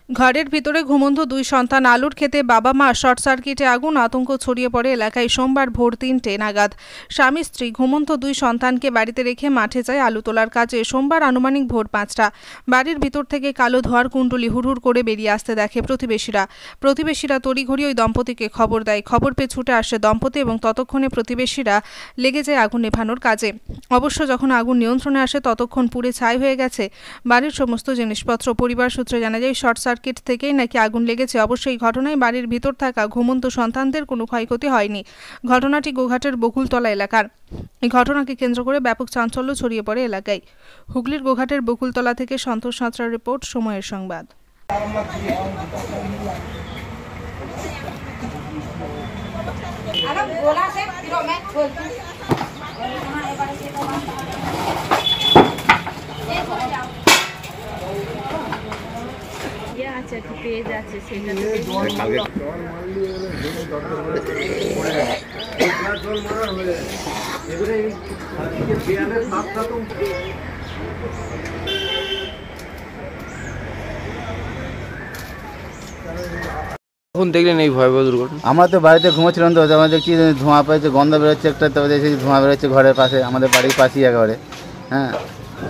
ঘরের ভিতরে ঘুমন্ত দুই সন্তান আলুর খেতে বাবা মা শর্ট সার্কিটে আগুন, আতঙ্ক ছড়িয়ে পড়ে এলাকায়। সোমবার ভোর ৩টে নাগাদ স্বামী স্ত্রী ঘুমন্ত দুই সন্তানকে বাড়িতে রেখে মাঠে যায় আলু তোলার কাজে। সোমবার আনুমানিক ভোর ৫টা বাড়ির ভিতর থেকে কালো ধোঁয়ার কুণ্ডলি হুড়হুড় করে বেরিয়ে আসতে দেখে প্রতিবেশীরা তড়িঘড়ি ওই দম্পতিকে খবর দেয়। খবর পেয়ে ছুটে আসে দম্পতি এবং ততক্ষণে প্রতিবেশীরা লেগে যায় আগুন নেভানোর কাজে। অবশ্য যখন আগুন নিয়ন্ত্রণে আসে ততক্ষণ পুড়ে ছাই হয়ে গেছে বাড়ির সমস্ত জিনিসপত্র। পরিবার সূত্রে জানা যায় শর্ট সার্কিট থেকেই নাকি আগুন লেগেছে। অবশ্য এই ঘটনায় বাড়ির ভিতর থাকা ঘুমন্ত সন্তানদের কোনো ক্ষয়ক্ষতি হয়নি। ঘটনাটি গোঘাটের বকুলতলা এলাকার। এই ঘটনাকে কেন্দ্র করে ব্যাপক চাঞ্চল্য ছড়িয়ে পড়ে এলাকায়। হুগলির গোঘাটের বকুলতলা থেকে সন্তোষ সাঁতরার রিপোর্ট, সময়ের সংবাদ। পেজ আছে সেটা এখন দেখলেন এই ভয়াবহ দুর্ঘটনা? আমরা তো বাড়িতে ঘুমোচ্ছিলাম, তো আমরা দেখছি ধোঁয়া পেয়েছে, গন্ধ বেরোচ্ছে একটা, তবে দেখছি ধোঁয়া বেরোচ্ছে ঘরের পাশে, আমাদের বাড়ির পাশেই একেবারে। হ্যাঁ,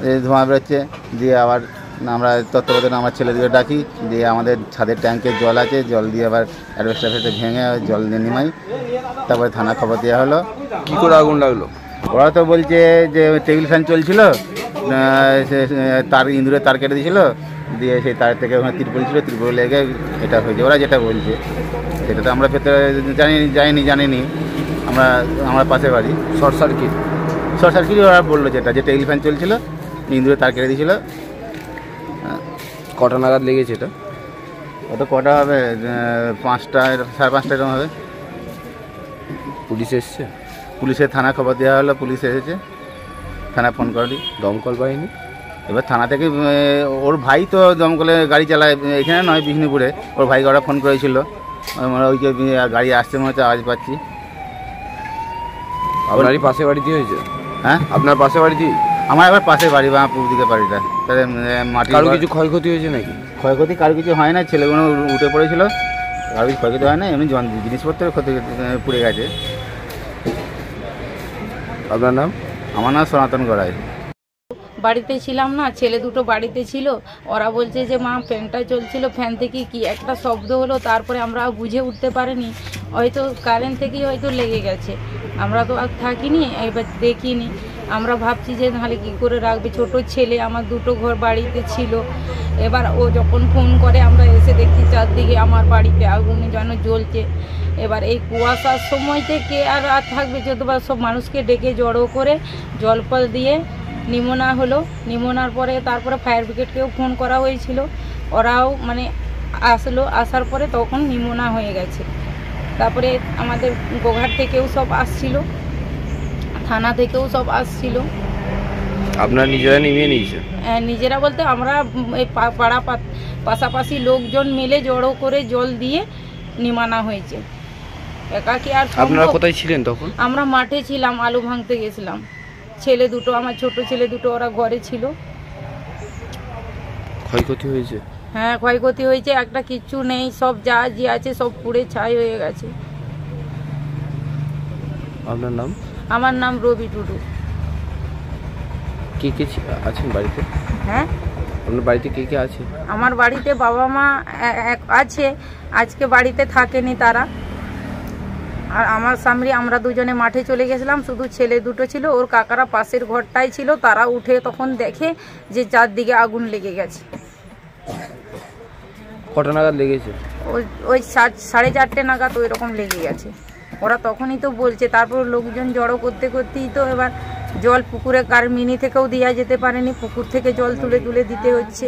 এই ধোঁয়া বেরোচ্ছে, দিয়ে আবার আমরা তত্ত্বাবধানে আমার ছেলেদিকে ডাকি, দিয়ে আমাদের ছাদের ট্যাঙ্কে জল আছে, জল দিয়ে আবার অ্যাডভেস্টার ফেটে ভেঙে জল দিয়ে নিমাই, তারপরে থানা খবর দেওয়া হলো। কী করে আগুন লাগলো? ওরা তো বলছে যে টেবিল ফ্যান চলছিল, তার ইঁদুরে তার কেটে দিয়েছিল, দিয়ে সেই তার থেকে ওখানে ত্রিপল ছিল, ত্রিপল লেগে এটা হয়েছে। ওরা যেটা বলছে সেটা তো আমরা ভেতরে জানিনি। আমরা পাশে বাড়ি শর্ট সার্কিট ওরা বললো যেটা যে টেবিল ফ্যান চলছিল, ইঁদুরে তার কেটে দিয়েছিল। কটা নাগাদ লেগেছে এটা? ওটা কটা হবে, 5টা, 5:30 এরকম হবে। পুলিশ এসছে? পুলিশের থানা খবর দেওয়া হলো, পুলিশ এসেছে, থানা ফোন করি। দমকল বাহিনী? এবার থানা থেকে ওর ভাই তো দমকলে গাড়ি চালায়, এখানে নয় বিষ্ণুপুরে। ওর ভাইকে ওরা ফোন করেছিল, ওই যে গাড়ি আসছে মনে হচ্ছে, আওয়াজ পাচ্ছি। আপনারই পাশে বাড়িতে হয়েছে? হ্যাঁ, আপনার পাশে বাড়িতেই? আমার এবার পাশে বাড়ি বা পূর্ব দিকে বাড়িটা। তাহলে মাটি কারো কিছু ক্ষয়ক্ষতি হয়েছে নাকি? ক্ষয়ক্ষতি কারো কিছু হয় না, ছেলেগুলো উঠে পড়েছিল, কারো কিছু ক্ষয়ক্ষতি হয় না, এমনি জিনিসপত্রের ক্ষতি পুড়ে গেছে। আপনার নাম? আমার নাম সনাতন গড়াই। বাড়িতে ছিলাম না, ছেলে দুটো বাড়িতে ছিল। ওরা বলছে যে মা ফ্যানটা চলছিল, ফ্যান থেকে কি একটা শব্দ হলো, তারপরে আমরা বুঝে উঠতে পারিনি, হয়তো কারেন্ট থেকেই হয়তো লেগে গেছে। আমরা তো আর থাকিনি, এবার দেখিনি। আমরা ভাবছি যে নাহলে কী করে রাখবে, ছোট ছেলে, আমার দুটো ঘর বাড়িতে ছিল। এবার ও যখন ফোন করে আমরা এসে দেখছি চারদিকে আমার বাড়িতে আগুনে যেন জ্বলছে। এবার এই কুয়াশার সময় থেকে আর থাকবে, যতবার সব মানুষকে ডেকে জড়ো করে জল ফল দিয়ে নিমোনা হলো। নিমোনার পরে তারপরে ফায়ার ব্রিগেডকেও ফোন করা হয়েছিল, ওরাও মানে আসলো, আসার পরে তখন নিমোনা হয়ে গেছে। তারপরে আমাদের গোঘাট থেকেও সব আসছিল, থানা থেকেও সব আসছিল। আপনারা নিজেরা নিভিয়ে নিয়েছে? নিজেরা বলতে আমরা এই পাড়া পাশাপাশি লোকজন মিলে জড়ো করে জল দিয়ে নিমানা হয়েছে। একা কি আর? আপনারা কোথায় ছিলেন তখন? আমরা মাঠে ছিলাম, আলু ভাঙতে গেছিলাম। ছেলে দুটো, আমার ছোট ছেলে দুটো, ওরা ঘরে ছিল। ক্ষয়ক্ষতি হয়েছে? হ্যাঁ, ক্ষয়ক্ষতি হয়েছে, একটা কিচ্ছু নেই, সব যা যে আছে সব পুড়ে ছাই হয়ে গেছে। আপনার নাম? আমার নাম রবি টুডু। কে কে আছেন বাড়িতে? হ্যাঁ, আপনার বাড়িতে কে কে আছে? আমার বাড়িতে বাবা মা আছে, আজকে বাড়িতে থাকেনি তারা। আর আমার স্বামী, আমরা দুজনে মাঠে চলে গেছিলাম, শুধু ছেলে দুটো ছিল, ওর কাকারা পাশের ঘরটাই ছিল। তারা উঠে তখন দেখে যে চারদিকে আগুন লেগে গেছে। কটা নাগাদ লেগেছে? ওই 4:30 নাগাদ ওই রকম লেগে গেছে। ওরা তখনই তো বলছে, তারপর লোকজন জড়ো করতেই তো এবার জল পুকুরে কার মিনি থেকেও দেওয়া যেতে পারেনি, পুকুর থেকে জল তুলে দিতে হচ্ছে।